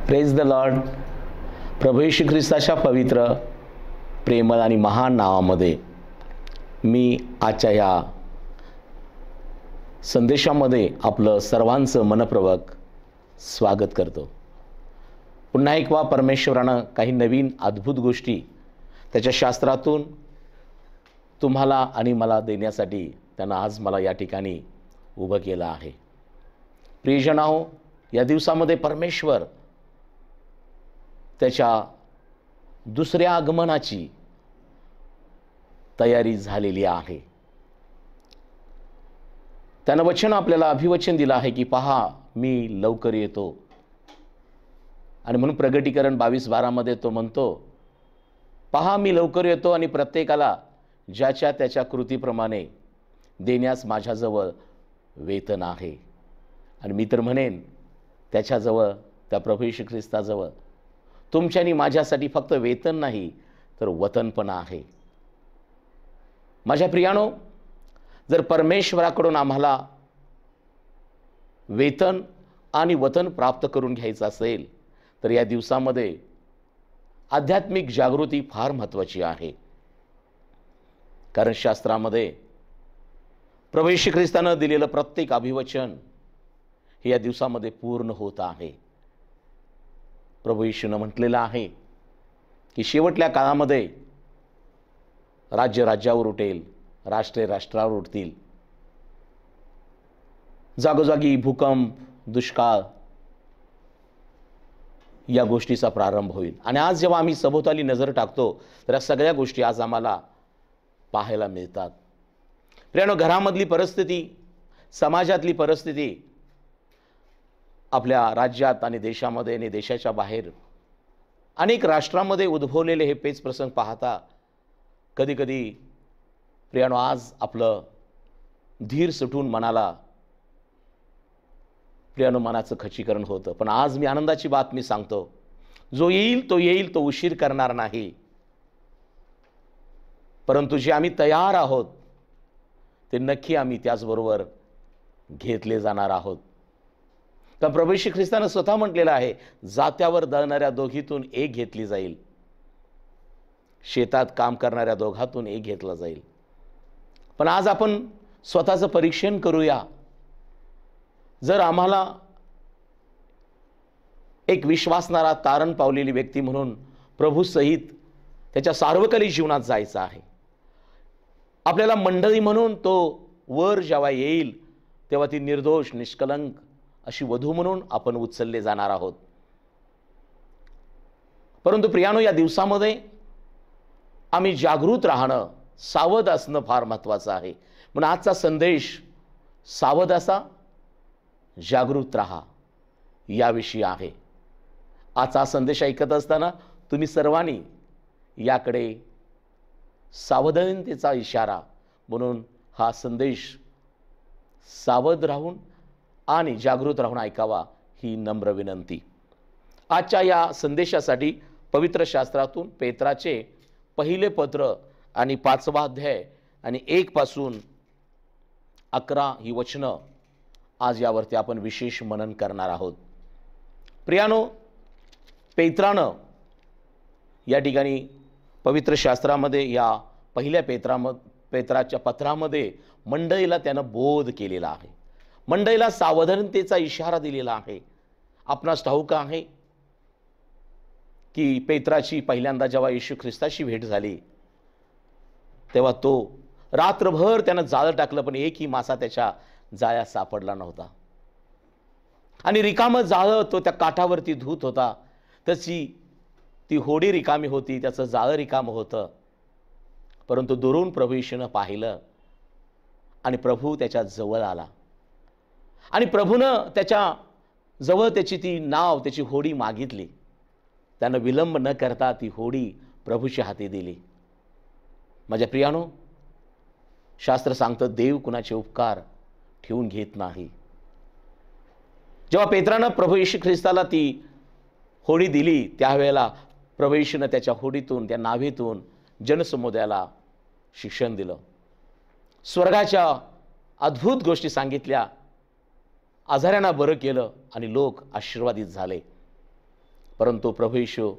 Praise the lord. प्रभू येशू ख्रिस्ताच्या पवित्र प्रेमळ आणि महान नावामध्ये मी आजच्या या संदेशामध्ये आपलं सर्वांचं मनपूर्वक स्वागत करतो. पुन्हा एक वेळा परमेश्वरानं काही नवीन अद्भुत गोष्टी त्याच्या शास्त्रातून तुम्हाला आणि मला देण्यासाठी त्यानं आज मला या ठिकाणी उभं केलं आहे. प्रियजनांनो, या दिवसामध्ये परमेश्वर त्याच्या दुसऱ्या आगमनाची तयारी झालेली आहे. त्यानं वचन आपल्याला अभिवचन दिलं आहे की पहा मी लवकर येतो. आणि म्हणून प्रगटीकरण 22:12 मध्ये तो म्हणतो, पहा मी लवकर येतो आणि प्रत्येकाला ज्याच्या त्याच्या कृतीप्रमाणे देण्यास माझ्याजवळ वेतन आहे. आणि मी तर म्हणेन त्याच्याजवळ, त्या प्रभू येशू ख्रिस्ताजवळ तुमच्या आणि माझ्यासाठी फक्त वेतन नाही तर वतन पण आहे. माझ्या प्रियानो, जर परमेश्वराकडून आम्हाला वेतन आणि वतन प्राप्त करून घ्यायचं असेल तर या दिवसामध्ये आध्यात्मिक जागृती फार महत्त्वाची आहे. कारण शास्त्रामध्ये प्रभू येशू ख्रिस्तानं दिलेलं प्रत्येक अभिवचन हे या दिवसामध्ये पूर्ण होत आहे. प्रभू येशूनं म्हटलेलं आहे की शेवटल्या काळामध्ये राज्य राज्यावर उठेल, राष्ट्रे राष्ट्रावर उठतील, जागोजागी भूकंप, दुष्काळ या गोष्टीचा प्रारंभ होईल. आणि आज जेव्हा आम्ही सभोवताली नजर टाकतो तर या सगळ्या गोष्टी आज आम्हाला पाहायला मिळतात. प्रियानो, घरामधली परिस्थिती, समाजातली परिस्थिती, आपल्या राज्यात आणि देशामध्ये आणि देशाच्या बाहेर अनेक राष्ट्रांमध्ये उद्भवलेले हे पेच प्रसंग पाहता कधी कधी प्रियानो आज आपलं धीर सुटून मनाचं खच्चीकरण होतं. पण आज मी आनंदाची बातमी सांगतो, जो येईल तो येईल, तो उशीर करणार नाही. परंतु जे आम्ही तयार आहोत ते नक्की आम्ही त्याचबरोबर घेतले जाणार आहोत. तर प्रभू येशू ख्रिस्तानं स्वतः म्हटलेलं आहे, जात्यावर दळणाऱ्या दोघीतून एक घेतली जाईल, शेतात काम करणाऱ्या दोघातून एक घेतला जाईल. पण आज आपण स्वतःचं परीक्षण करूया. जर आम्हाला एक विश्वासणारा, तारण पावलेली व्यक्ती म्हणून प्रभू सहित त्याच्या सार्वकालिक जीवनात जायचं आहे, आपल्याला मंडळी म्हणून तो वर जेव्हा येईल तेव्हा ती निर्दोष, निष्कलंक अशी वधू म्हणून आपण उचलले जाणार आहोत. परंतु प्रियानो, या दिवसामध्ये आम्ही जागृत राहणं, सावध असणं फार महत्त्वाचं आहे. म्हणून आजचा संदेश सावध असा, जागृत राहा याविषयी आहे. आजचा संदेश ऐकत असताना तुम्ही सर्वांनी याकडे सावधानतेचा इशारा म्हणून हा संदेश सावध राहून आणि जागृत राहून ऐकावा ही नम्र विनंती. आजच्या या संदेशासाठी पवित्र शास्त्रातून पेत्राचे पहिले पत्र आणि 5वा अध्याय आणि 1 पासून 11 ही वचनं आज यावरती आपण विशेष मनन करणार आहोत. प्रियानो, पेत्रानं या ठिकाणी पवित्र शास्त्रामध्ये या पहिल्या पेत्राच्या पत्रामध्ये मंडळीला त्यानं बोध केलेला आहे, मंडळीला सावधानतेचा इशारा दिलेला आहे. आपणास ठाऊक आहे की पेत्राची पहिल्यांदा जेव्हा येशू ख्रिस्ताशी भेट झाली तेव्हा तो रात्रभर त्यानं जाळं टाकलं, पण एकही मासा त्याच्या जाळ्यात सापडला नव्हता. आणि रिकामं जाळं तो त्या काठावरती धूत होता, त्याची ती होडी रिकामी होती, त्याचं जाळं रिकामं होतं. परंतु दुरून प्रभू येशूनं पाहिलं आणि प्रभू त्याच्या जवळ आला आणि प्रभूनं त्याच्या जवळ त्याची ती नाव, त्याची होडी मागितली. त्यानं विलंब न करता ती होडी प्रभूच्या हाती दिली. माझ्या प्रियानो, शास्त्र सांगतं देव कुणाचे उपकार ठेवून घेत नाही. जेव्हा पेत्रानं प्रभू येशू ख्रिस्ताला ती होडी दिली त्यावेळेला प्रभू येशूनं त्याच्या होडीतून, त्या नावेतून जनसमुदायाला शिक्षण दिलं, स्वर्गाच्या अद्भुत गोष्टी सांगितल्या, आजाऱ्यांना बरं केलं आणि लोक आशीर्वादित झाले. परंतु प्रभू येशू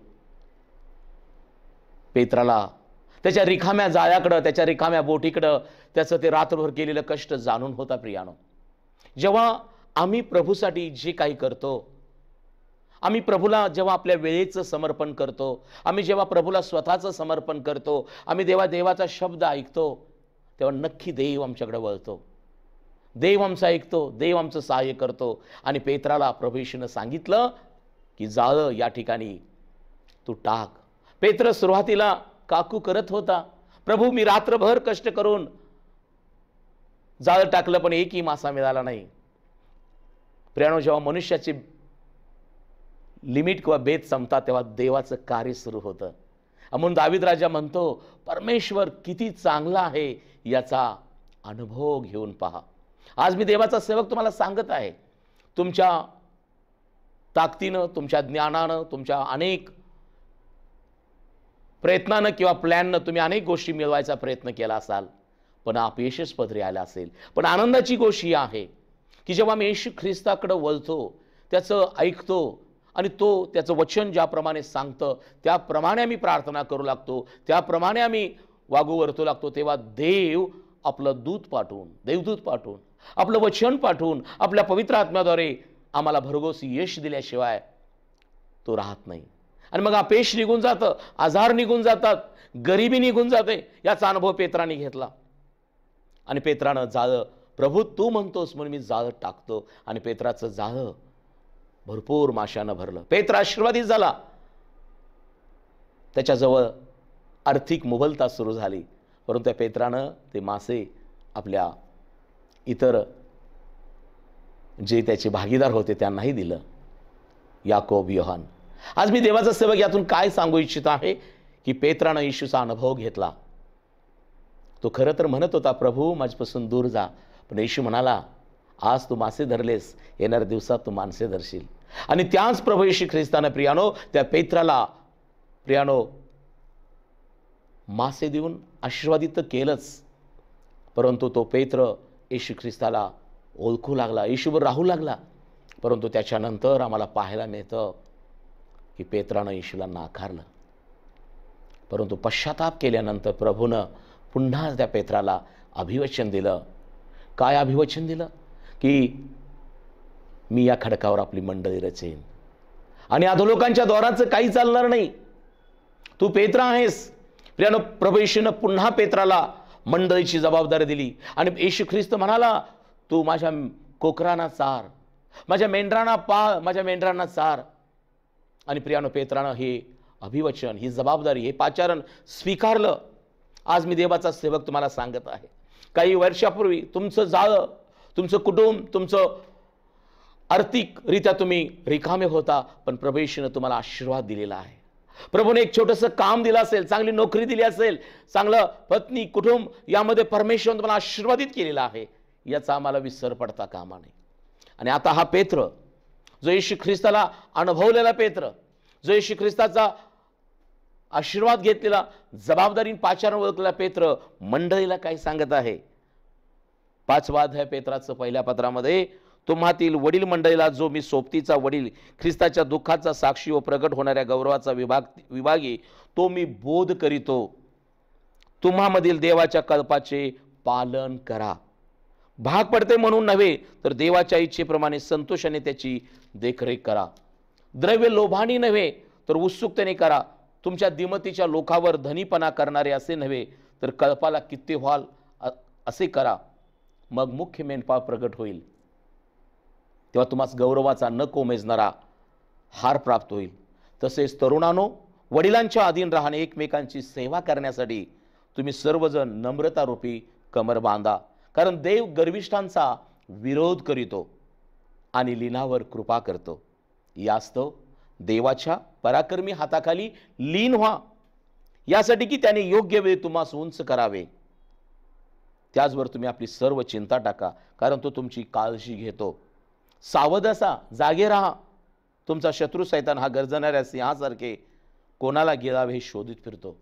पेत्राला त्याच्या रिकाम्या जाळ्याकडं, त्याच्या रिकाम्या बोटीकडं, त्याचं ते रात्रभर केलेलं कष्ट जाणून होता. प्रियानो, जेव्हा आम्ही प्रभूसाठी जे काही करतो, आम्ही प्रभूला जेव्हा आपल्या वेळेचं समर्पण करतो, आम्ही जेव्हा प्रभूला स्वतःचं समर्पण करतो, आम्ही देवाचा शब्द ऐकतो, तेव्हा नक्की देव आमच्याकडे वळतो, देव आमचं ऐकतो, देव आमचं सहाय्य करतो. आणि पेत्राला प्रभू येशूनं सांगितलं की जाळं या ठिकाणी तू टाक. पेत्र सुरुवातीला काकू करत होता, प्रभू मी रात्रभर कष्ट करून जाळं टाकलं पण एकही मासा मिळाला नाही. प्रियानो, जेव्हा मनुष्याची लिमिट किंवा बेत संपतात तेव्हा देवाचं कार्य सुरू होतं. म्हणून दावीद राजा म्हणतो, परमेश्वर किती चांगला आहे याचा अनुभव घेऊन पहा. आज मी देवाचा सेवक तुम्हाला सांगत आहे, तुमच्या ताकदीनं, तुमच्या ज्ञानानं, तुमच्या अनेक प्रयत्नानं किंवा प्लॅननं तुम्ही अनेक गोष्टी मिळवायचा प्रयत्न केला असाल, पण अपयशच पदरी आला असेल. पण आनंदाची गोष्ट ही आहे की जेव्हा मी येशू ख्रिस्ताकडे वळतो, त्याचं ऐकतो आणि तो त्याचं वचन ज्याप्रमाणे सांगतं त्याप्रमाणे आम्ही प्रार्थना करू लागतो, त्याप्रमाणे आम्ही वागू वर्तू लागतो, तेव्हा देव आपलं दूत पाठवून, देवदूत पाठवून, आपलं वचन पाठवून, आपल्या पवित्र आत्म्याद्वारे आम्हाला भरघोस यश दिल्याशिवाय तो राहत नाही. आणि मग अपयश निघून जातं, आजार निघून जातात, गरिबी निघून जाते. याचा अनुभव पेत्राने घेतला. आणि पेत्रानं जाळं, प्रभू तू म्हणतोस म्हणून मी जाळं टाकतो. आणि पेत्राचं जाळं भरपूर माशानं भरलं. पेत्र आशीर्वादित झाला. त्याच्याजवळ आर्थिक मुबलता सुरू झाली. परंतु त्या पेत्रानं ते मासे आपल्या इतर जे त्याचे भागीदार होते त्यांनाही दिलं, याकोब, योहान. आज मी देवाचा सेवक यातून काय सांगू इच्छित आहे की पेत्रानं येशूचा अनुभव घेतला. तो खरं तर म्हणत होता, प्रभू माझ्यापासून दूर जा. पण येशू म्हणाला, आज तू मासे धरलेस, येणाऱ्या दिवसात तू माणसे धरशील. आणि त्याच प्रभू येशू ख्रिस्तानं प्रियानो त्या पेत्राला प्रियानो मासे देऊन आशीर्वादित तर केलंच, परंतु तो पेत्र येशू ख्रिस्ताला ओळखू लागला, येशूवर राहू लागला. परंतु त्याच्यानंतर आम्हाला पाहायला मिळतं की पेत्रानं येशूला नाकारलं. परंतु पश्चाताप केल्यानंतर प्रभूनं पुन्हा त्या पेत्राला अभिवचन दिलं. काय अभिवचन दिलं? की मी या खडकावर आपली मंडळी रचेन आणि अधोलोकांच्या द्वाराचं काही चालणार नाही. तू पेत्रा आहेस. प्रियानो, प्रभू येशूनं पुन्हा पेत्राला मंडळीची जबाबदारी दिली. आणि येशू ख्रिस्त म्हणाला, तू माझ्या कोकरांना चार, माझ्या मेंढरांना चार. आणि प्रियानो, पेत्रानं हे अभिवचन, ही जबाबदारी, हे पाचारण स्वीकारलं. आज मी देवाचा सेवक तुम्हाला सांगत आहे, काही वर्षापूर्वी तुमचं जाळं, तुमचं कुटुंब, तुमचं आर्थिकरित्या तुम्ही रिकामे होता, पण प्रभू येशूनं तुम्हाला आशीर्वाद दिलेला आहे. प्रभूने एक छोटंसं काम दिलं असेल, चांगली नोकरी दिली असेल, चांगलं पत्नी, कुटुंब यामध्ये परमेश्वराने तुम्हाला आशीर्वादित केलेला आहे. याचा आम्हाला विसर पडता कामा नये. आणि आता हा पेत्र, जो येशू ख्रिस्ताला अनुभवलेला पेत्र, जो येशू ख्रिस्ताचा आशीर्वाद घेतलेला, जबाबदारीने पाचारण ओळखलेला पेत्र मंडळीला काय सांगत आहे? 5वा अध्याय पेत्राचं पहिल्या पत्रामध्ये, तुम्हातील वडील मंडळीला जो मी सोबतीचा वडील, ख्रिस्ताच्या दुःखाचा साक्षी व प्रगट होणाऱ्या गौरवाचा विभागी तो मी बोध करीतो. तुम्हामधील देवाच्या कल्पाचे पालन करा. भाग पडते म्हणून नव्हे, तर देवाच्या इच्छेप्रमाणे संतोषाने त्याची देखरेख करा. द्रव्य लोभानी नव्हे, तर उत्सुकतेने करा. तुमच्या दिमतीच्या लोकावर धनीपणा करणारे असे नव्हे, तर कल्पाला किती व्हाल असे करा. मग मुख्य मेंढपाळ प्रगट होईल, तेव्हा तुम्हाला गौरवाचा न कोमेजणारा हार प्राप्त होईल. तसेच तरुणांनो, वडिलांच्या अधीन राहणे, एकमेकांची सेवा करण्यासाठी तुम्ही सर्वजण नम्रतारूपी कमर बांधा. कारण देव गर्विष्ठांचा विरोध करीतो आणि लीनावर कृपा करतो. यास्तव देवाच्या पराक्रमी हाताखाली लीन व्हा, यासाठी की त्याने योग्य वेळ तुम्हास उंच करावे. त्याचवर तुम्ही आपली सर्व चिंता टाका, कारण तो तुमची काळजी घेतो. सावध असा, जागे राहा. तुमचा शत्रू सैतान हा गर्जणाऱ्या सिंहासारखे कोणाला गिळावे हे शोधित फिरतो.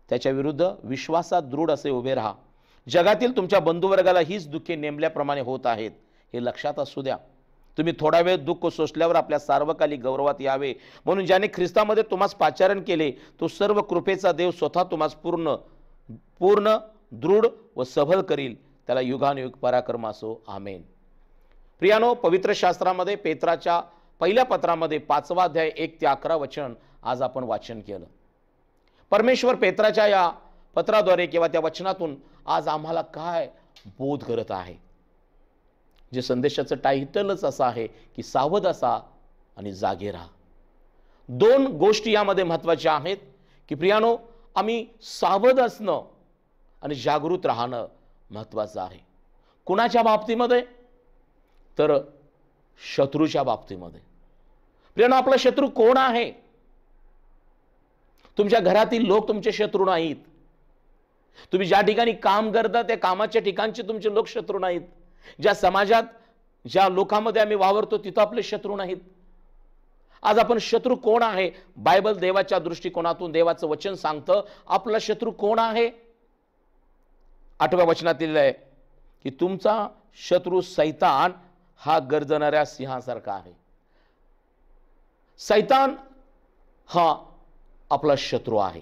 त्याच्या विरुद्ध विश्वासात दृढ असे उभे राहा. जगातील तुमच्या बंधुवर्गाला हीच दुःखे नेमल्याप्रमाणे होत आहेत, हे लक्षात असू द्या. तुम्ही थोडा वेळ दुःख सोसल्यावर आपल्या सार्वकालिक गौरवात यावे, म्हणून ज्याने ख्रिस्तामध्ये तुम्हास पाचारण केले तो सर्व कृपेचा देव स्वतः तुम्हास पूर्ण दृढ व सबल करील, त्याला युगानुयुग पराक्रम असो, आमेन. प्रियानो, पवित्र शास्त्रामध्ये पेत्राच्या पहिल्या पत्रामध्ये 5वा अध्याय 1 ते 11 वचन आज आपण वाचन केलं. परमेश्वर पेत्राच्या या पत्राद्वारे किंवा त्या वचनातून आज आम्हाला काय बोध करत आहे? जे संदेशाचं टायटलच असं आहे की सावध असा आणि जागे राहा. 2 गोष्टी यामध्ये महत्त्वाच्या आहेत की प्रियानो, आम्ही सावध असणं आणि जागृत राहणं महत्त्वाचं आहे. कुणाच्या बाबतीमध्ये? तर शत्रूच्या बाबतीमध्ये. प्रियानो, आपला शत्रू कोण आहे? तुमच्या घरातील लोक तुमचे शत्रू नाहीत. तुम्ही ज्या ठिकाणी काम करता त्या कामाच्या ठिकाणचे तुमचे लोक शत्रू नाहीत. ज्या समाजात ज्या लोकांमध्ये आम्ही वावरतो तिथं आपले शत्रू नाहीत. आज आपण शत्रू कोण आहे? बायबल देवाच्या दृष्टिकोनातून देवाचं वचन सांगतं आपला शत्रू कोण आहे. 8व्या वचनात लिहिलं आहे की तुमचा शत्रू सैतान हा गर्जणाऱ्या सिंहासारखा आहे. सैतान हा आपला शत्रू आहे.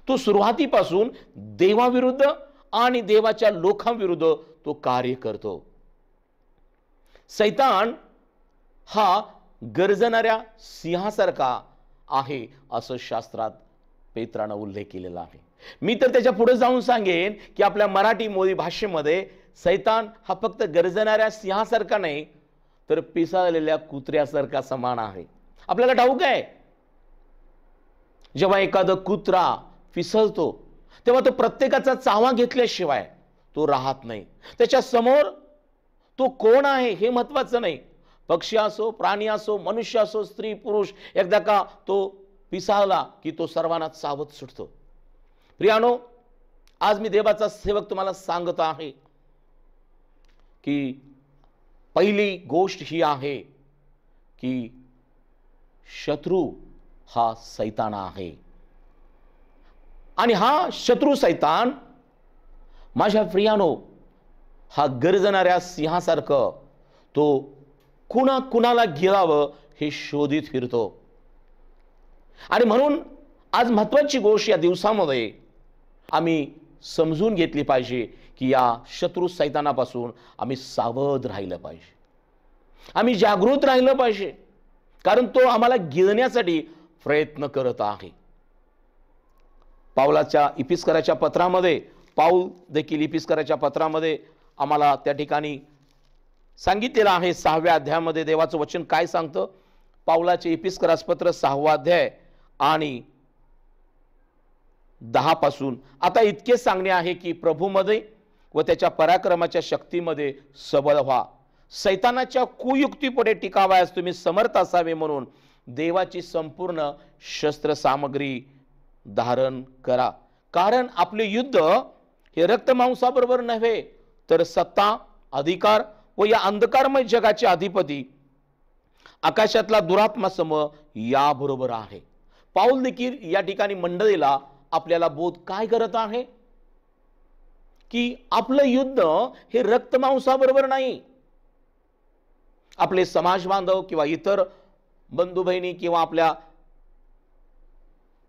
तो सुरुवातीपासून देवाविरुद्ध आणि देवाच्या लोकांविरुद्ध तो कार्य करतो. सैतान हा गर्जणाऱ्या सिंहासारखा आहे असं शास्त्रात पेत्रानं उल्लेख केलेला आहे. मी तर त्याच्या पुढे जाऊन सांगेन की आपल्या मराठी मोदी भाषेमध्ये सैतान हा फक्त गर्जणाऱ्या सिंहासारखा नाही तर पिसाळलेल्या कुत्र्यासारखा समान आहे. आपल्याला ठाऊक आहे, जेव्हा एखादा कुत्रा फिसलतो तेव्हा तो प्रत्येकाचा चावा घेतल्याशिवाय तो राहत नाही. त्याच्या समोर तो कोण आहे हे महत्वाचं नाही. पक्षी असो, प्राणी असो, मनुष्य असो, स्त्री पुरुष, एकदा का तो पिसाळला की तो सर्वांना चावत सुटतो. प्रियानो, आज मी देवाचा सेवक तुम्हाला सांगत आहे की पहिली गोष्ट ही आहे की शत्रू हा सैतान आहे. आणि हा शत्रू सैतान माझ्या प्रियानो हा गर्जणाऱ्या सिंहासारखं तो कुणाला गिळावं हे शोधित फिरतो. आणि म्हणून आज महत्वाची गोष्ट या दिवसामध्ये आम्ही समजून घेतली पाहिजे की या शत्रू सैतानापासून आम्ही सावध राहिलं पाहिजे, आम्ही जागृत राहिलं पाहिजे, कारण तो आम्हाला गिळण्यासाठी प्रयत्न करत आहे. पाऊलाच्या इपिस्कराच्या पत्रामध्ये पाऊल देखील इपिस्कराच्या पत्रामध्ये आम्हाला त्या ठिकाणी सांगितलेलं आहे. 6व्या अध्यायामध्ये देवाचं वचन काय सांगतं? पाऊलाचे इपिस्करास पत्र 6वा अध्याय आणि 10 पासून आता इतके सांगणे आहे की प्रभूमध्ये व त्याच्या पराक्रमाच्या शक्तीमध्ये सबळ व्हा. सैतानाच्या कुयुक्तीपुढे टिकावयास तुम्ही समर्थ असावे म्हणून देवाची संपूर्ण शस्त्र सामग्री धारण करा. कारण आपले युद्ध हे रक्तमांसाबरोबर नव्हे तर सत्ता, अधिकार व या अंधकारमय जगाचे अधिपती, आकाशातला दुरात्मा समूह याबरोबर आहे. पाऊल देखील या ठिकाणी मंडळीला आपल्याला बोध काय करत आहे की आपलं युद्ध हे रक्तमांसाबरोबर नाही. आपले समाज बांधव किंवा इतर बंधू बहिणी किंवा आपल्या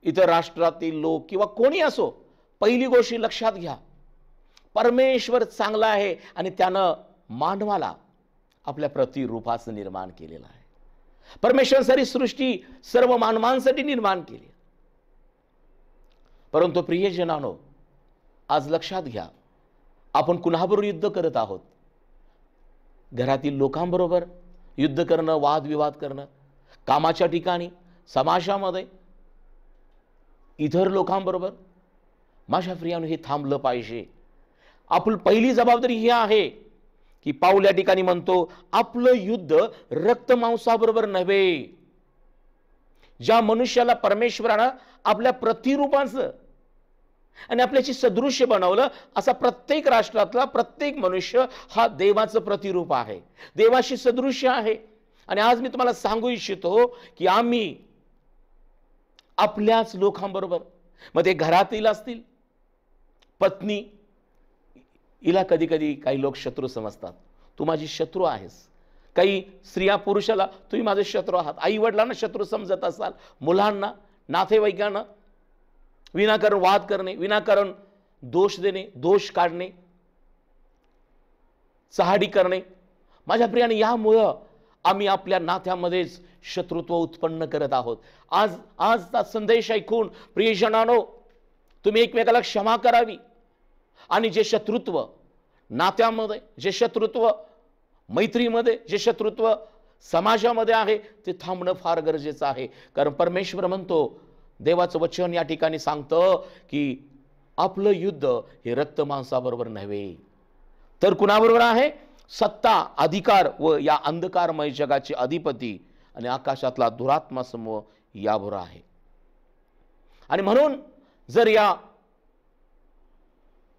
इतर राष्ट्रातील लोक किंवा कोणी असो, पहिली गोष्ट लक्षात घ्या, परमेश्वर चांगला आहे आणि त्यानं मानवाला आपल्या प्रतिरूपाचं निर्माण केलेलं आहे. परमेश्वर सारी सृष्टी सर्व मानवांसाठी निर्माण केली. परंतु प्रियजनांनो, आज लक्षात घ्या, आपण कुणाबरोबर युद्ध करत आहोत? घरातील लोकांबरोबर युद्ध करणं, वादविवाद करणं, कामाच्या ठिकाणी, समाजामध्ये इतर लोकांबरोबर. माझ्या प्रियानो, हे थांबलं पाहिजे. आपली पहिली जबाबदारी ही आहे की पाऊल या ठिकाणी म्हणतो आपलं युद्ध रक्तमांसाबरोबर नव्हे. ज्या मनुष्याला परमेश्वरानं आपल्या प्रतिरूपाचं आणि आपल्याची सदृश्य बनवलं, असा प्रत्येक राष्ट्रातला प्रत्येक मनुष्य हा देवाचं प्रतिरूप आहे, देवाशी सदृश्य आहे. आणि आज मी तुम्हाला सांगू इच्छितो की आम्ही आपल्याच लोकांबरोबर, मग ते घरातील असतील, पत्नी, हिला कधी कधी काही लोक शत्रू समजतात. तू माझी शत्रू आहेस, काही स्त्रिया पुरुषाला तुम्ही माझे शत्रू आहात, आई वडिलांना शत्रू समजत असाल, मुलांना, नातेवाईकांना विनाकारण वाद करणे, विनाकारण दोष देणे, दोष काढणे, चहाडी करणे, माझ्या प्रियाने यामुळं आम्ही आपल्या नात्यामध्येच शत्रुत्व उत्पन्न करत आहोत. आजचा संदेश ऐकून प्रियजनांनो, तुम्ही एकमेकाला क्षमा करावी आणि जे शत्रुत्व नात्यामध्ये, जे शत्रुत्व मैत्रीमध्ये, जे शत्रुत्व समाजामध्ये आहे ते थांबणं फार गरजेचं आहे. कारण परमेश्वर म्हणतो, देवाचं वचन या ठिकाणी सांगतं की आपलं युद्ध हे रक्त मांसाबरोबर नव्हे तर कुणाबरोबर आहे? सत्ता, अधिकार व या अंधकारमय जगाचे अधिपती आणि आकाशातला दुरात्मा समूह याबरोबर आहे. आणि म्हणून जर या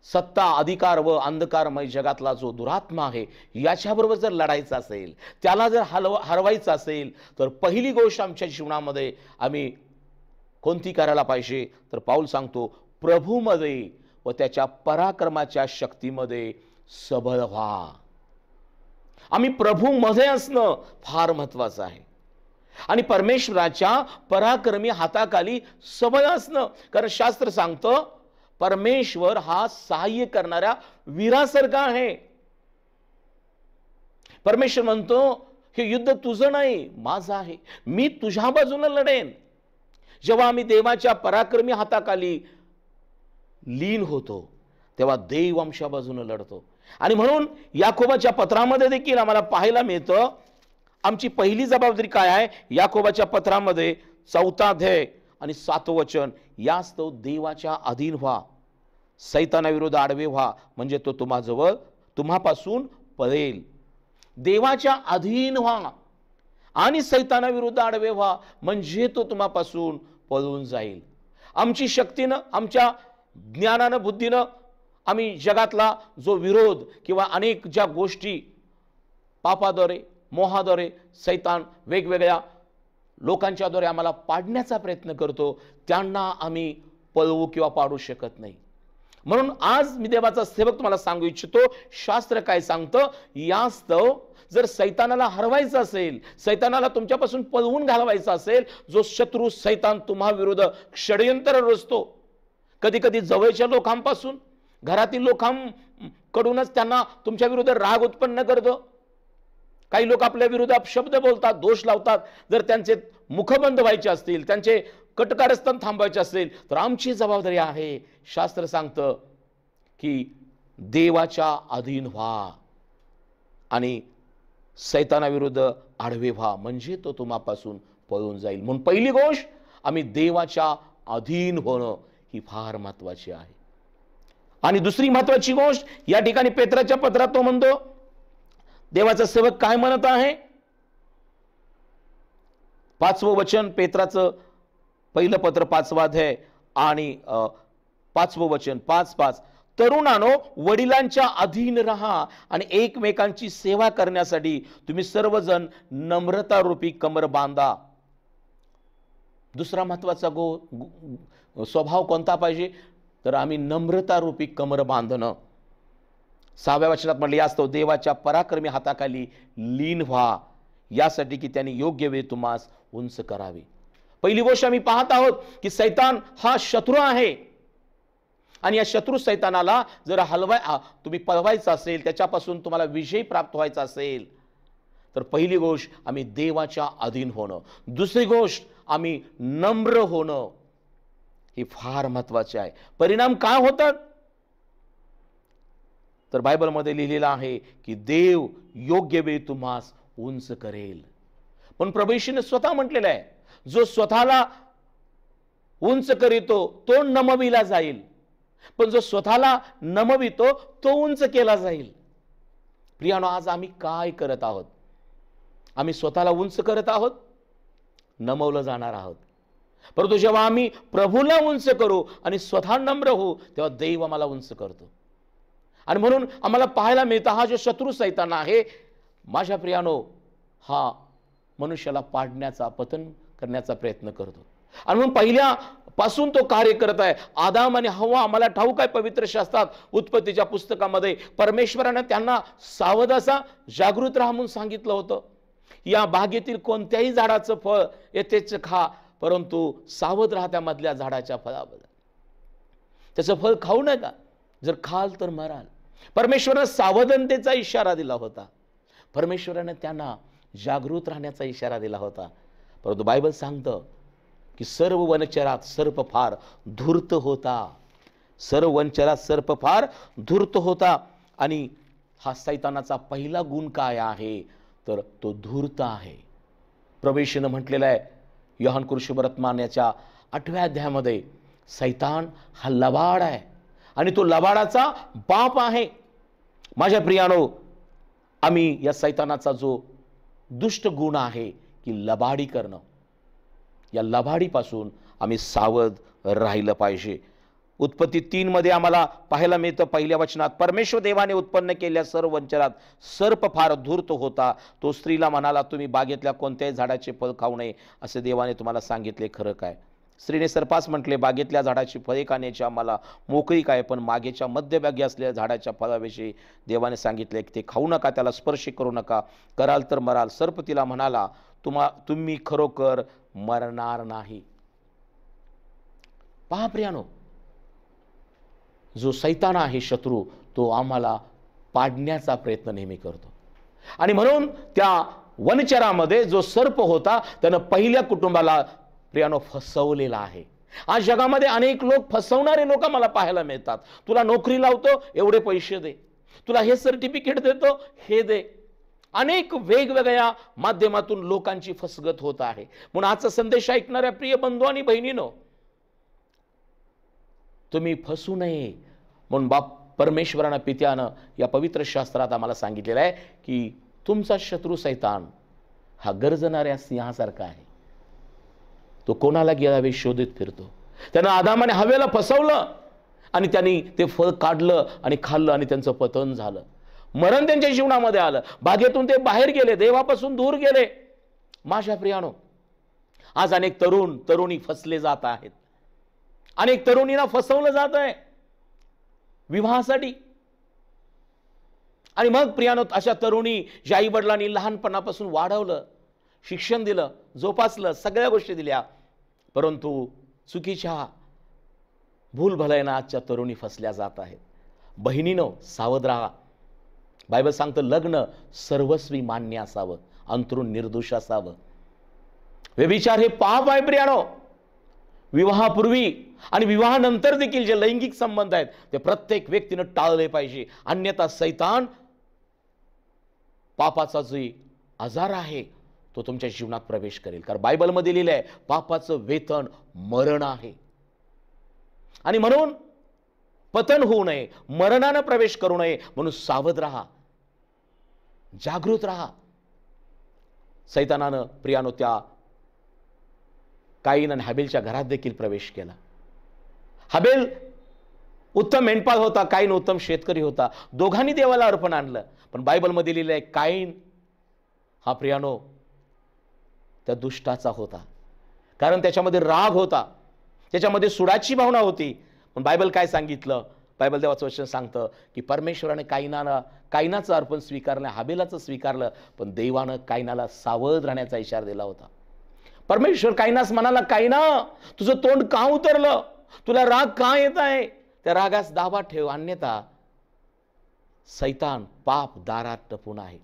सत्ता, अधिकार व अंधकारमय जगातला जो दुरात्मा आहे याच्याबरोबर जर लढायचं असेल, त्याला जर हरवायचं असेल, तर पहिली गोष्ट आमच्या जीवनामध्ये आम्ही कोणती करायला पाहिजे? तर पाऊल सांगतो, प्रभूमध्ये व त्याच्या पराक्रमाच्या शक्तीमध्ये सबळ व्हा. आम्ही प्रभूमध्ये असणं फार महत्वाचं आहे आणि परमेश्वराच्या पराक्रमी हाताखाली सबळ असणं. कारण शास्त्र सांगतं, परमेश्वर हा सहाय्य करणाऱ्या वीरासारखा आहे. परमेश्वर म्हणतो, हे युद्ध तुझं नाही, माझं आहे, मी तुझ्या बाजूला लढेन. जेव्हा आम्ही देवाच्या पराक्रमी हाताखाली लीन होतो तेव्हा देव आमच्या बाजूने लढतो. आणि म्हणून याकोबाच्या पत्रामध्ये देखील आम्हाला पाहायला मिळतं, आमची पहिली जबाबदारी काय आहे? याकोबाच्या पत्रामध्ये 4 अध्याय आणि 7 वचन, यास्तव देवाच्या अधीन व्हा, सैतानाविरुद्ध आडवे व्हा, म्हणजे तो तुम्हापासून पळेल. देवाच्या अधीन व्हा आणि सैतानाविरुद्ध आडवे व्हा, म्हणजे तो तुम्हापासून पळून जाईल. आमची शक्तीनं, आमच्या ज्ञानानं, बुद्धीनं आम्ही जगातला जो विरोध किंवा अनेक ज्या गोष्टी पापाद्वारे, मोहाद्वारे सैतान वेगवेगळ्या लोकांच्याद्वारे आम्हाला पाडण्याचा प्रयत्न करतो, त्यांना आम्ही पळवू किंवा पाडू शकत नाही. म्हणून आज मी देवाचा सेवक तुम्हाला सांगू इच्छितो, शास्त्र काय सांगतं? यास्तव जर सैतानाला हरवायचं असेल, सैतानाला तुमच्यापासून पळवून घालवायचं असेल, जो शत्रू सैतान तुम्हा विरुद्ध षडयंत्र रचतो, कधी कधी जवळच्या लोकांपासून, घरातील लोकांकडूनच त्यांना तुमच्या विरुद्ध राग उत्पन्न करतो. काही लोक आपल्या विरुद्ध अपशब्द बोलतात, दोष लावतात. जर त्यांचे मुख बंद व्हायचे असतील, त्यांचे कटकारस्थान थांबवायचे असेल, तर आमची जबाबदारी आहे, शास्त्र सांगतं की देवाच्या अधीन व्हा आणि सैतानाविरुद्ध आडवे व्हा, म्हणजे तो तुम्हापासून पळून जाईल. म्हणून पहिली गोष्ट, आम्ही देवाच्या अधीन होणं ही फार महत्वाची आहे. आणि दुसरी महत्वाची गोष्ट या ठिकाणी पेत्राच्या पत्रात तो म्हणतो, देवाचा सेवक काय म्हणत आहे? 5वं वचन, पेत्राचं पहिलं पत्र 5वा अध्याय आणि 5वं वचन 5:5, तरुणानो वडिलांच्या अधीन रहा आणि एकमेकांची सेवा करण्यासाठी तुम्ही सर्वजण नम्रता रूपी कमर बांधा. दुसरा महत्वाचा स्वभाव कोणता पाहिजे? तर आम्ही नम्रता रूपी कमर बांधणं. 6व्या वचनात म्हणले, यास्तव देवाच्या पराक्रमी हाताखाली लीन व्हा, यासाठी की त्यांनी योग्य वेळ तुम्हास उंच करावे. पहिली गोष्ट आम्ही पाहत आहोत की सैतान हा शत्रू आहे आणि या शत्रू सैतानाला जर तुम्ही पळवायचं असेल, त्याच्यापासून तुम्हाला विजय प्राप्त व्हायचा असेल, तर पहिली गोष्ट आम्ही देवाच्या अधीन होणं. दुसरी गोष्ट आम्ही नम्र होणं हे फार महत्वाचे आहे. परिणाम काय होतात? तर बायबलमध्ये लिहिलेलं आहे की देव योग्य वेळ तुम्हास उंच करेल. पण प्रभू येशूने स्वतः म्हटलेलं आहे, जो स्वतःला उंच करीतो तो नमविला जाईल, पण जो स्वतःला नमवितो तो उंच केला जाईल. प्रियानो, आज आम्ही काय करत आहोत? आम्ही स्वतःला उंच करत आहोत, नमवलं जाणार आहोत. परंतु जेव्हा आम्ही प्रभूला उंच करू आणि स्वतः नम्र होऊ, तेव्हा देव आम्हाला उंच करतो. आणि म्हणून आम्हाला पाहायला मिळतं, हा जो शत्रू सैतान आहे, माझ्या प्रियानो, हा मनुष्याला पाडण्याचा, पतन करण्याचा प्रयत्न करतो. आणि म्हणून पासून तो कार्य करत आहे. आदाम आणि हव्वा, आम्हाला ठाऊक आहे पवित्र शास्त्रात उत्पत्तीच्या पुस्तकामध्ये परमेश्वराने त्यांना सावध असा जागृत राहा म्हणून सांगितलं होतं. या बागेतील कोणत्याही झाडाचं फळ येथेच खा, परंतु सावध राहा त्या मधल्या झाडाच्या फळाबद्दल. त्याचं फळ खाऊ नका, जर खाल तर मराल. परमेश्वराने सावधानतेचा इशारा दिला होता. परमेश्वराने त्यांना जागृत राहण्याचा इशारा दिला होता. परंतु बायबल सांगतं की सर्व वनचरात सर्प फार धूर्त होता. सर्व वनचरात सर्प फार धूर्त होता. आणि हा सैतानाचा पहिला गुण काय आहे तर तो धूर्त आहे. प्रभूने म्हटलेलं आहे योहान कृष्णवर्तमान याच्या 8व्या अध्यायामध्ये, सैतान हा लबाड आहे आणि तो लबाडाचा बाप आहे. माझ्या प्रियानो, आम्ही या सैतानाचा जो दुष्ट गुण आहे की लबाडी करणं, या लबाडीपासून आम्ही सावध राहिलं पाहिजे. उत्पत्ती 3 मध्ये आम्हाला पाहायला मिळतं पहिल्या वचनात, परमेश्वर देवाने उत्पन्न केलेल्या सर्व वंचरात सर्प फार धूर्त होता. तो स्त्रीला म्हणाला, तुम्ही बागेतल्या कोणत्याही झाडाचे फळ खाऊ नये असे देवाने तुम्हाला सांगितले, खरं काय? स्त्रीने सर्पास म्हटले, बागेतल्या झाडाची फळे खाण्याची आम्हाला मोकळी काय, पण मागेच्या मध्यभागी असलेल्या झाडाच्या फळाविषयी देवाने सांगितले की ते खाऊ नका, त्याला स्पर्श करू नका, कराल तर मराल. सर्प तिला म्हणाला, तुम्ही खरोखर मरणार नाही. पहा प्रियानो, जो सैतान आहे शत्रू, तो आम्हाला पाडण्याचा प्रयत्न नेहमी करतो. आणि म्हणून त्या वनचरामध्ये जो सर्प होता त्यानं पहिल्या कुटुंबाला प्रियानो फसवलेला आहे. आज जगामध्ये अनेक लोक, फसवणारे लोक मला पाहायला मिळतात. तुला नोकरी लावतो, एवढे पैसे दे, तुला हे सर्टिफिकेट देतो, हे दे. अनेक वेगवेगळ्या माध्यमातून लोकांची फसगत होत आहे. म्हणून आजचा संदेश ऐकणाऱ्या प्रिय बंधू आणि बहिणीनो, तुम्ही फसू नये म्हणून परमेश्वरानं पित्यानं या पवित्र शास्त्रात आम्हाला सांगितलेलं आहे की तुमचा शत्रू सैतान हा गर्जणाऱ्या सिंहासारखा आहे. तो कोणाला गिळावे शोधित फिरतो. त्यानं आदामाने हव्याला फसवलं आणि त्यांनी ते फळ काढलं आणि खाल्लं आणि त्यांचं पतन झालं. मरण त्यांच्या जीवनामध्ये आलं. बागेतून ते बाहेर गेले, देवापासून दूर गेले. माझ्या प्रियानो, आज अनेक तरुणी फसले जात आहेत. अनेक तरुणींना फसवलं जात आहे विवाहासाठी. आणि मग प्रियानो, अशा तरुणी ज्या आई वडिलांनी लहानपणापासून वाढवलं, शिक्षण दिलं, जोपासलं, सगळ्या गोष्टी दिल्या, परंतु चुकीच्या भूलभलैना आजच्या तरुणी फसल्या जात आहेत. बहिणीनो, सावध राहा. बायबल सांगतं लग्न सर्वस्वी मान्य असावं, अंतरून निर्दोष असावं. व्यभिचार हे पाप आहे प्रियानो. विवाहापूर्वी आणि विवाहानंतर देखील जे लैंगिक संबंध आहेत ते प्रत्येक व्यक्तीने टाळले पाहिजे. अन्यथा सैतान पापाचा जो आजार आहे तो तुमच्या जीवनात प्रवेश करेल. कारण बायबलमध्ये लिहिलं आहे पापाचं वेतन मरण आहे. आणि म्हणून पतन होऊ नये, मरणानं प्रवेश करू नये म्हणून सावध राहा, जागृत राहा. सैतानानं प्रियानो त्या काईन आणि हबेलच्या घरात देखील प्रवेश केला. हबेल उत्तम मेंढपाळ होता, काईन उत्तम शेतकरी होता. दोघांनी देवाला अर्पण आणलं. पण बायबलमध्ये लिहिलं आहे काईन हा प्रियानो त्या दुष्टाचा होता. कारण त्याच्यामध्ये राग होता, त्याच्यामध्ये सुडाची भावना होती. पण बायबल काय सांगितलं? बायबल देवाचं वचन सांगतं की परमेश्वराने काईनाचं अर्पण स्वीकारलं, हबेलाचं स्वीकारलं, पण देवानं काईनाला सावध राहण्याचा इशारा दिला होता. परमेश्वर काईनास म्हणाला, काईना तुझं तोंड का उतरलं? तुला राग का येत आहे? त्या रागास दाबा ठेव, अन्यथा सैतान पाप दारात टपून आहे.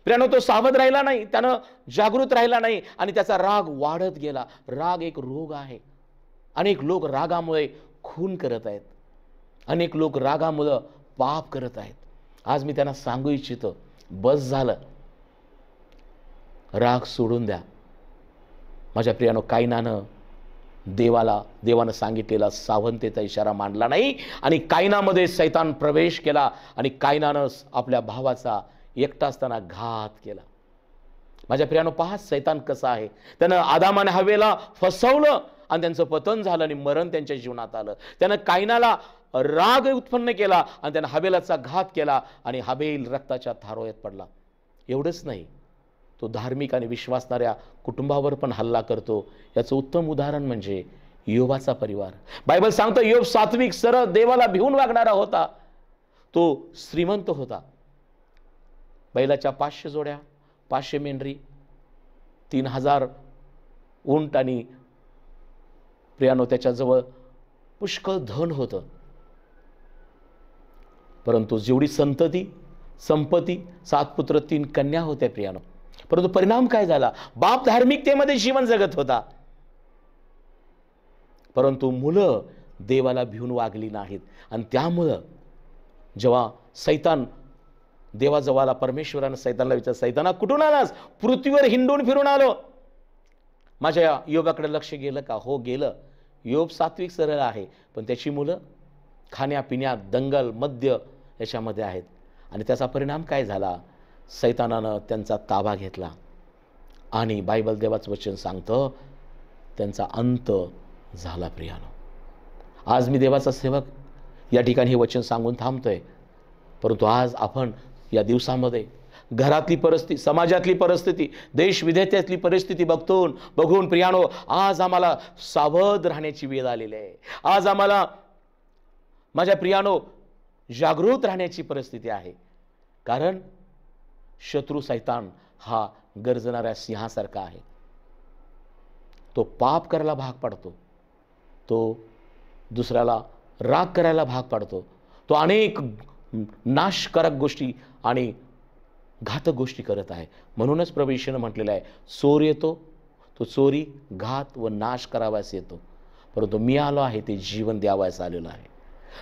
प्रियानो, तो सावध राहिला नाही, त्यानं जागृत राहिला नाही आणि त्याचा राग वाढत गेला. राग एक रोग आहे. अनेक लोक रागामुळे खून करत आहेत, अनेक लोक रागामुळे पाप करत आहेत. आज मी त्यांना सांगू इच्छितो, बस झालं, राग सोडून द्या. माझ्या प्रियानो, काईनानं देवानं सांगितलेला सावधतेचा इशारा मांडला नाही आणि काईनामध्ये सैतान प्रवेश केला आणि काईनानं आपल्या भावाचा एकटा असताना घात केला. माझ्या प्रियानो, पहा सैतान कसा आहे. त्यानं आदामाने हवेला फसवलं आणि त्यांचं पतन झालं आणि मरण त्यांच्या जीवनात आलं. त्यानं काईनाला राग उत्पन्न केला आणि त्यानं हबेलाचा घात केला आणि हबेल रक्ताच्या थारोळ्यात पडला. एवढंच नाही, तो धार्मिक आणि विश्वासणाऱ्या कुटुंबावर पण हल्ला करतो. याचं उत्तम उदाहरण म्हणजे योबाचा परिवार. बायबल सांगतो योब सात्विक, सरळ, देवाला भिवून वागणारा होता. तो श्रीमंत होता. बैलाच्या 500 जोड्या, 500 मेंढरी, 3000 उंट आणि प्रियानो त्याच्याजवळ पुष्कळ धन होतं. परंतु जेवढी संपत्ती 7 पुत्र 3 कन्या होत्या प्रियानो. परंतु परिणाम काय झाला? बाप धार्मिकतेमध्ये जीवन जगत होता, परंतु मुलं देवाला भिवून वागली नाहीत. आणि त्यामुळं जेव्हा सैतान देवाजवळ परमेश्वरानं सैतानला विचारलं, सैताना कुठून आलास? पृथ्वीवर हिंडून फिरून आलो. माझ्या योबाकडे लक्ष गेलं का? हो गेलं. योब सात्विक सरळ आहे, पण त्याची मुलं खाण्यापिण्यात, दंगल, मद्य याच्यामध्ये आहेत. आणि त्याचा परिणाम काय झाला? सैतानानं त्यांचा ताबा घेतला. आणि बायबल देवाचं वचन सांगतं त्यांचा अंत झाला. प्रियानो, आज मी देवाचा सेवक या ठिकाणी हे वचन सांगून थांबतोय. परंतु आज आपण या दिवसामध्ये घरातली परिस्थिती, समाजातली परिस्थिती, देश विदेशातली परिस्थिती बघून प्रियानो, आज आम्हाला सावध राहण्याची वेळ आलेली आहे. आज आम्हाला माझ्या प्रियानो जागृत राहण्याची परिस्थिती आहे. कारण शत्रू सैतान हा गर्जणाऱ्या सिंहासारखा आहे. तो पाप करायला भाग पाडतो, तो दुसऱ्याला राग करायला भाग पाडतो, तो अनेक नाशकारक गोष्टी आणि घातक गोष्टी करत आहे. म्हणूनच प्रभू येशूने म्हटलेलं आहे, चोर येतो तो चोरी, घात व नाश करावास येतो, परंतु मी आलो आहे ते जीवन द्यावास आलेलो आहे.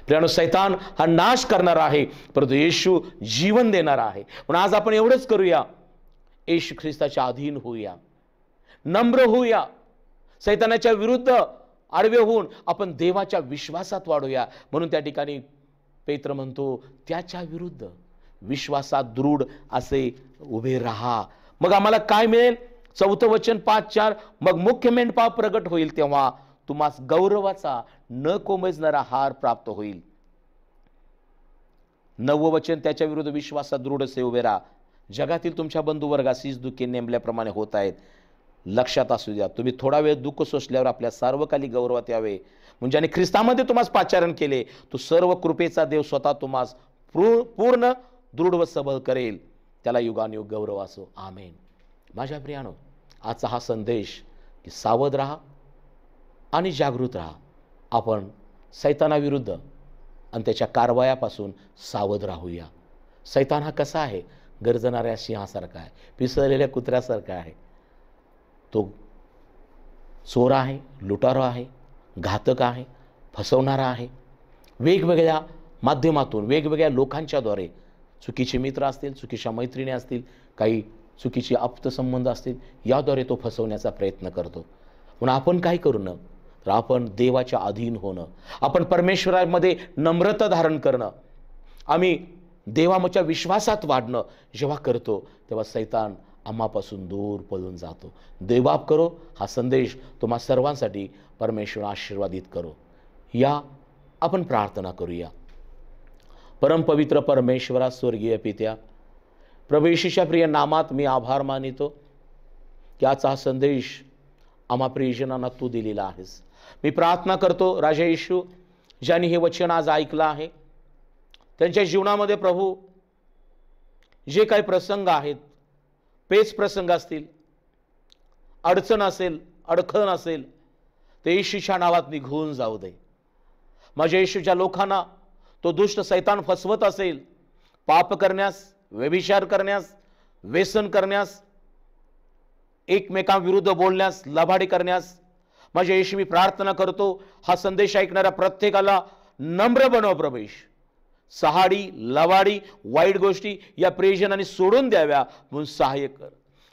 प्रियानो, सैतान हा नाश करणारा आहे, परंतु येशू जीवन देणारा आहे. म्हणून आज आपण एवढंच करूया, येशू ख्रिस्ताच्या अधीन होऊया, नम्र होऊया, सैतानाच्या विरुद्ध आडवे होऊन आपण देवाच्या विश्वासात वाढूया. म्हणून त्या ठिकाणी पेत्र म्हणतो, त्याच्या विरुद्ध विश्वासात दृढ असे उभे राहा. मग आम्हाला काय मिळेल? 4 वचन 5:4, मग मुख्य मेंढपाळ प्रगट होईल तेव्हा तुम्हास गौरवाचा न कोमेजणारा हार प्राप्त होईल. 9 वचन, त्याच्या विरुद्ध विश्वासात दृढ असे उभे राहा. जगातील तुमच्या बंधुवर्गाशीच दुःखे नेमल्याप्रमाणे होत आहेत. लक्षात असू द्या, तुम्ही थोडा वेळ दुःख सोसल्यावर आपल्या सार्वकालिक गौरवात यावे. म्हणजे आणि ख्रिस्तामध्ये तुम्हास पाचारण केले, तो सर्व कृपेचा देव स्वतः तुम्हास पूर्ण दृढ व सबल करेल. त्याला युगानुयुग गौरव असो. आमेन. माझ्या प्रियानो, आजचा हा संदेश की सावध राहा आणि जागृत राहा. आपण सैतानाविरुद्ध आणि त्याच्या कारवायापासून सावध राहूया. सैतान हा कसा आहे? गर्जणाऱ्या सिंहासारखा आहे, पिसळलेल्या कुत्र्यासारखा आहे. तो चोर आहे, लुटारा आहे, घातक आहे, फसवणारा आहे. वेगवेगळ्या माध्यमातून, वेगवेगळ्या लोकांच्याद्वारे, चुकीचे मित्र असतील, चुकीच्या मैत्रिणी असतील, काही चुकीचे आप्तसंबंध असतील, याद्वारे तो फसवण्याचा प्रयत्न करतो. म्हणून आपण काय करू न, तर आपण देवाच्या अधीन होणं, आपण परमेश्वरामध्ये नम्रता धारण करणं, आम्ही देवाच्या विश्वासात वाढणं जेव्हा करतो, तेव्हा सैतान आम्हापासून दूर पळून जातो. देवबाप करो हा संदेश तुम्हा सर्वांसाठी परमेश्वर आशीर्वादित करो. या आपण प्रार्थना करूया. परमपवित्र परमेश्वरा, स्वर्गीय पित्या, प्रभू येशूच्या प्रिय नामात मी आभार मानितो की आजचा हा संदेश आम्हा प्रियजनांना तू दिलेला आहेस. मी प्रार्थना करतो राजा येशू, ज्यांनी हे वचन आज ऐकलं आहे, त्यांच्या जीवनामध्ये प्रभू जे काही प्रसंग आहेत, पेच प्रसंग असतील, अडचण असेल, अडखण असेल, ते येशूच्या नावात निघून जाऊ दे. माझ्या येशूच्या लोकांना तो दुष्ट सैतान फसवत असेल, पाप करण्यास, व्यभिचार करण्यास, व्यसन करण्यास, एकमेकांविरुद्ध बोलण्यास, लबाडी करण्यास, माझ्या येशू मी प्रार्थना करतो, हा संदेश ऐकणाऱ्या प्रत्येकाला नम्र बनव प्रभू येशू. सहाडी, लवाडी, वाईट गोष्टी या प्रियजनांनी सोडून द्याव्या म्हणून सहाय्य कर.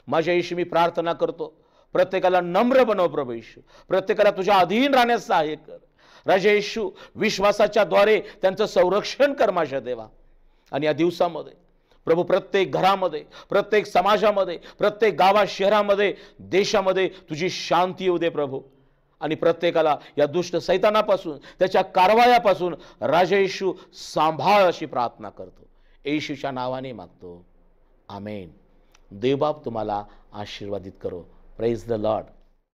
माझ्या येशू मी प्रार्थना करतो, प्रत्येकाला नम्र बनव प्रभू येशू, प्रत्येकाला तुझ्या अधीन राहण्यास सहाय्य कर. राजा येशू, विश्वासाच्या द्वारे त्यांचं संरक्षण कर माझ्या देवा. आणि या दिवसामध्ये प्रभू प्रत्येक घरामध्ये, प्रत्येक समाजामध्ये, प्रत्येक गावात, शहरामध्ये, देशामध्ये तुझी शांती येऊ दे प्रभू. आणि प्रत्येकाला या दुष्ट सैतानापासून, त्याच्या कारवायापासून राजा येशू सांभाळ अशी प्रार्थना करतो. येशूच्या नावाने मागतो. आमेन. देवबाप तुम्हाला आशीर्वादित करो. Praise the Lord.